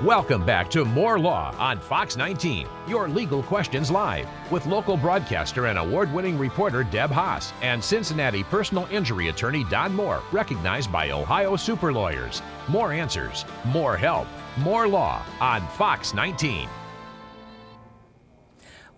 Welcome back to More Law on Fox 19, your legal questions live, with local broadcaster and award-winning reporter Deb Haas and Cincinnati personal injury attorney Don Moore, recognized by Ohio super lawyers. More answers, more help, more law on Fox 19.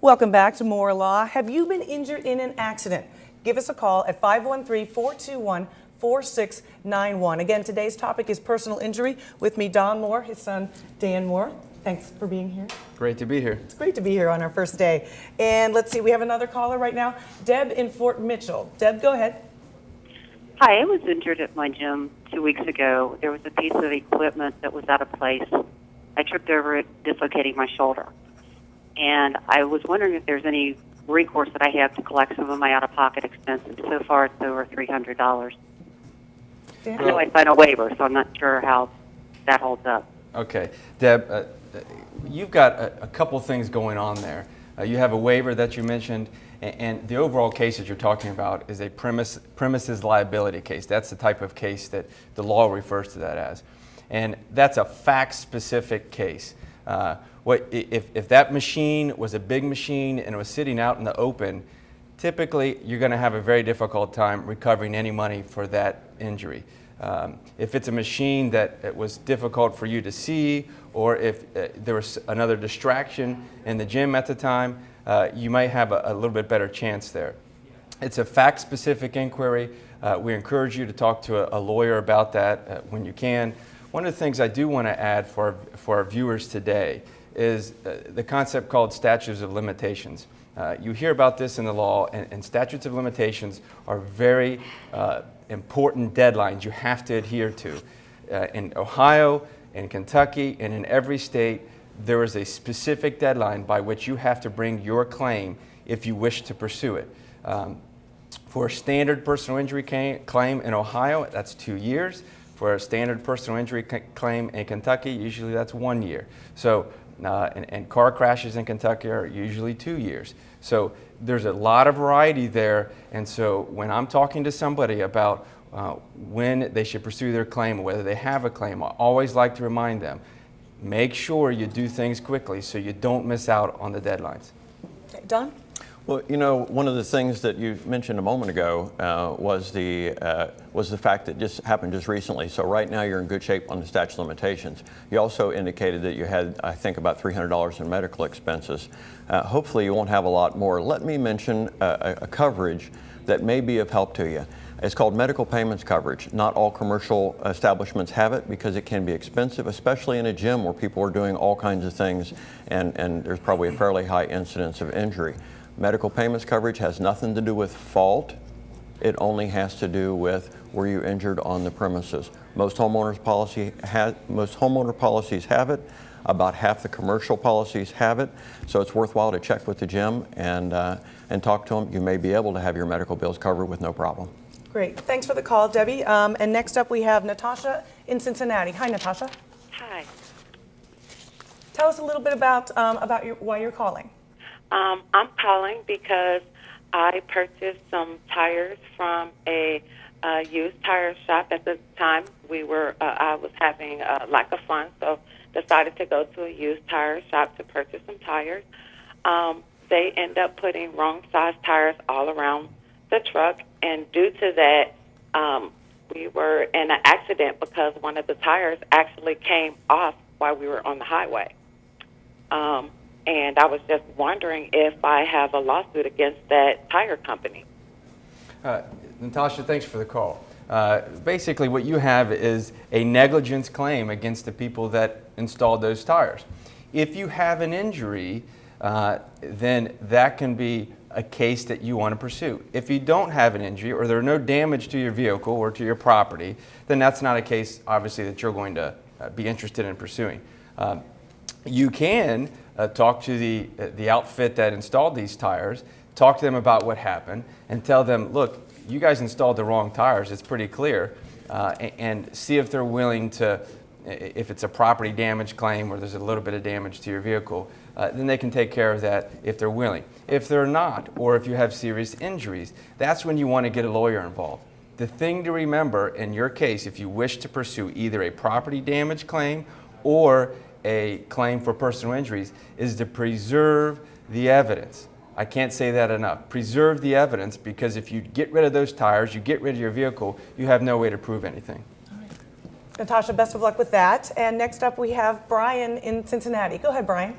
Welcome back to More Law. Have you been injured in an accident? Give us a call at 513-421-4691. Again, today's topic is personal injury. With me, Don Moore, his son, Dan Moore. Thanks for being here. Great to be here. It's great to be here on our first day. And let's see, we have another caller right now. Deb in Fort Mitchell. Deb, go ahead. Hi, I was injured at my gym 2 weeks ago. There was a piece of equipment that was out of place. I tripped over it, dislocating my shoulder. And I was wondering if there's any recourse that I have to collect some of my out-of-pocket expenses. So far, it's over $300. I know I signed a waiver, so I'm not sure how that holds up. Okay. Deb, you've got a couple things going on there. You have a waiver that you mentioned, and the overall case that you're talking about is a premises liability case. That's the type of case that the law refers to that as. And that's a fact-specific case. If that machine was a big machine and it was sitting out in the open, typically you're going to have a very difficult time recovering any money for that injury. If it's a machine that it was difficult for you to see, or if there was another distraction in the gym at the time, you might have a little bit better chance there. It's a fact-specific inquiry. We encourage you to talk to a lawyer about that when you can. One of the things I do want to add for our viewers today is the concept called statutes of limitations. You hear about this in the law, and statutes of limitations are very important deadlines you have to adhere to. In Ohio, in Kentucky, and in every state, there is a specific deadline by which you have to bring your claim if you wish to pursue it. For a standard personal injury claim in Ohio, that's 2 years. For a standard personal injury claim in Kentucky, usually that's 1 year. So, and car crashes in Kentucky are usually 2 years. So there's a lot of variety there. And so when I'm talking to somebody about when they should pursue their claim, or whether they have a claim, I always like to remind them, make sure you do things quickly so you don't miss out on the deadlines. Okay, Don? Well, you know, one of the things that you mentioned a moment ago was the fact that just happened just recently. So right now you're in good shape on the statute of limitations. You also indicated that you had, I think, about $300 in medical expenses. Hopefully you won't have a lot more. Let me mention a coverage that may be of help to you. It's called medical payments coverage. Not all commercial establishments have it because it can be expensive, especially in a gym where people are doing all kinds of things and there's probably a fairly high incidence of injury. Medical payments coverage has nothing to do with fault. It only has to do with were you injured on the premises. Most homeowner policies have it. About half the commercial policies have it. So it's worthwhile to check with the gym and talk to them. You may be able to have your medical bills covered with no problem. Great. Thanks for the call, Debbie. And next up we have Natasha in Cincinnati. Hi, Natasha. Hi. Tell us a little bit about why you're calling. I'm calling because I purchased some tires from a used tire shop. At the time, I was having a lack of funds, so decided to go to a used tire shop to purchase some tires. They end up putting wrong size tires all around the truck, and due to that, we were in an accident because one of the tires actually came off while we were on the highway. And I was just wondering if I have a lawsuit against that tire company. Natasha, thanks for the call. Basically, what you have is a negligence claim against the people that installed those tires. If you have an injury, then that can be a case that you want to pursue. If you don't have an injury or there's no damage to your vehicle or to your property, then that's not a case, obviously, that you're going to be interested in pursuing. You can talk to the outfit that installed these tires, talk to them about what happened, and tell them, look, you guys installed the wrong tires, it's pretty clear, and see if they're willing to, if it's a property damage claim or there's a little bit of damage to your vehicle, then they can take care of that if they're willing. If they're not, or if you have serious injuries, that's when you want to get a lawyer involved. The thing to remember in your case, if you wish to pursue either a property damage claim or a claim for personal injuries is to preserve the evidence. I can't say that enough. Preserve the evidence, because if you get rid of those tires, you get rid of your vehicle, you have no way to prove anything. Natasha, best of luck with that. And next up we have Brian in Cincinnati. Go ahead, Brian.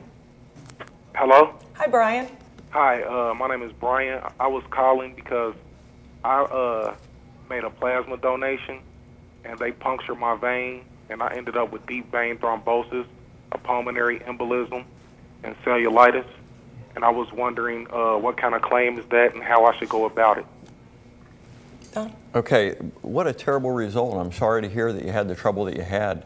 Hello? Hi, Brian. Hi, my name is Brian. I was calling because I made a plasma donation, and they punctured my vein, and I ended up with deep vein thrombosis, a pulmonary embolism, and cellulitis. And I was wondering what kind of claim is that and how I should go about it. Don? Okay, what a terrible result. I'm sorry to hear that you had the trouble that you had.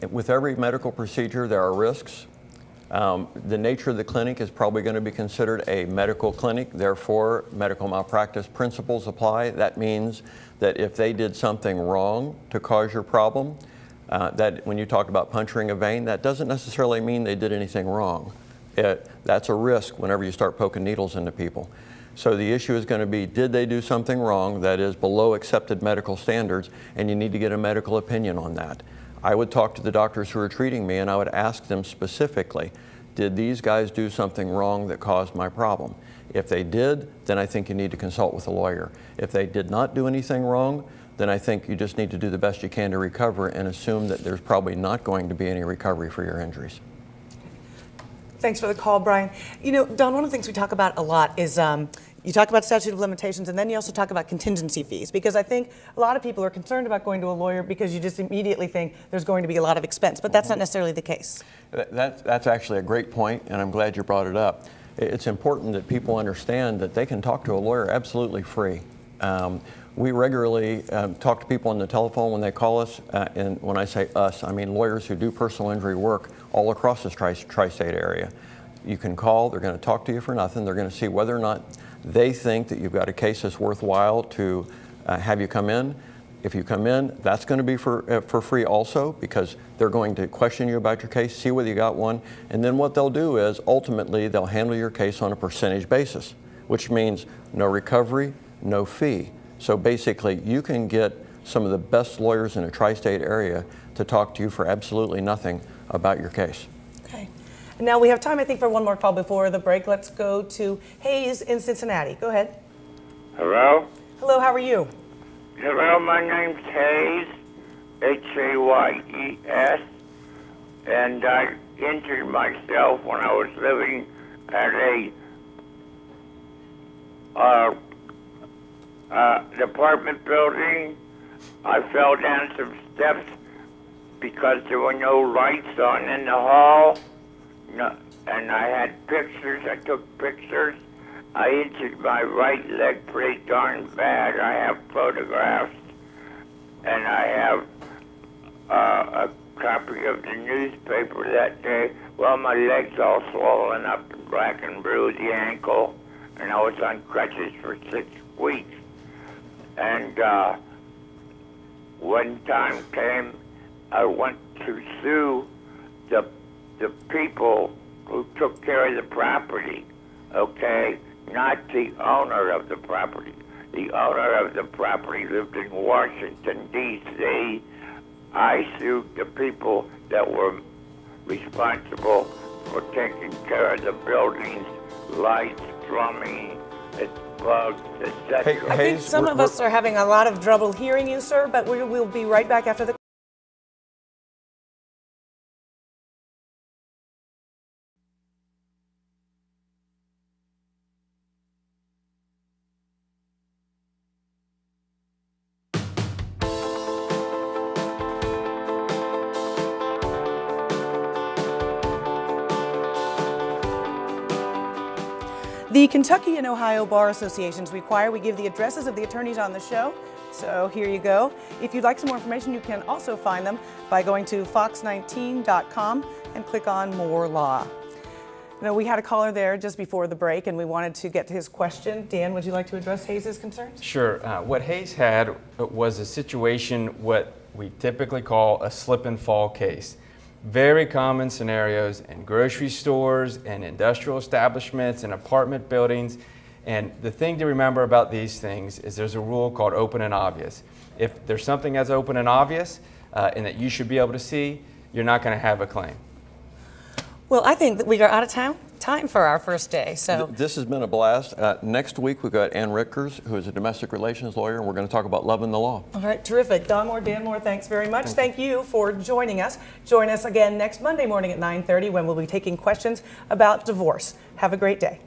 With every medical procedure, there are risks. The nature of the clinic is probably going to be considered a medical clinic, therefore medical malpractice principles apply. That means that if they did something wrong to cause your problem, that when you talk about puncturing a vein, that doesn't necessarily mean they did anything wrong. That's a risk whenever you start poking needles into people. So the issue is going to be, did they do something wrong that is below accepted medical standards, and you need to get a medical opinion on that. I would talk to the doctors who are treating me, and I would ask them specifically, did these guys do something wrong that caused my problem? If they did, then I think you need to consult with a lawyer. If they did not do anything wrong, then I think you just need to do the best you can to recover and assume that there's probably not going to be any recovery for your injuries. Thanks for the call, Brian. You know, Don, one of the things we talk about a lot is you talk about statute of limitations, and then you also talk about contingency fees, because I think a lot of people are concerned about going to a lawyer because you just immediately think there's going to be a lot of expense, but that's not necessarily the case. That's actually a great point, and I'm glad you brought it up. It's important that people understand that they can talk to a lawyer absolutely free. We regularly talk to people on the telephone when they call us, and when I say us, I mean lawyers who do personal injury work all across this tri-state area. You can call, they're going to talk to you for nothing, they're going to see whether or not they think that you've got a case that's worthwhile to have you come in. If you come in, that's going to be for free also, because they're going to question you about your case, see whether you got one, and then what they'll do is ultimately they'll handle your case on a percentage basis, which means no recovery, no fee. So basically you can get some of the best lawyers in a tri-state area to talk to you for absolutely nothing about your case. Okay. And now we have time, I think, for one more call before the break. Let's go to Hayes in Cincinnati. Go ahead. Hello? Hello, how are you? Hello, my name's Hayes, Hayes, and I injured myself when I was living at a apartment building. I fell down some steps because there were no lights on in the hall. No, and I had pictures. I took pictures. I injured my right leg pretty darn bad. I have photographs, and I have a copy of the newspaper that day. Well, my leg's all swollen up and black and bruised, the ankle, and I was on crutches for 6 weeks. And when time came, I went to sue the people who took care of the property, okay? Not the owner of the property. The owner of the property lived in Washington, D.C. I sued the people that were responsible for taking care of the buildings, lights, plumbing, bugs, etc. I think some of us are having a lot of trouble hearing you, sir, but we'll be right back after the The Kentucky and Ohio Bar Associations require we give the addresses of the attorneys on the show. So here you go. If you'd like some more information, you can also find them by going to Fox19.com and click on More Law. Now, we had a caller there just before the break, and we wanted to get to his question. Dan, would you like to address Hayes' concerns? Sure. What Hayes had was a situation, what we typically call a slip and fall case. Very common scenarios in grocery stores and industrial establishments and apartment buildings. And the thing to remember about these things is there's a rule called open and obvious. If there's something that's open and obvious, and that you should be able to see, you're not going to have a claim. Well, I think that we are out of time for our first day. So This has been a blast. Next week, we've got Ann Rickers, who is a domestic relations lawyer, and we're going to talk about love and the law. all right, terrific. Don Moore, Dan Moore, thanks very much. Thank you for joining us. Join us again next Monday morning at 9:30 when we'll be taking questions about divorce. Have a great day.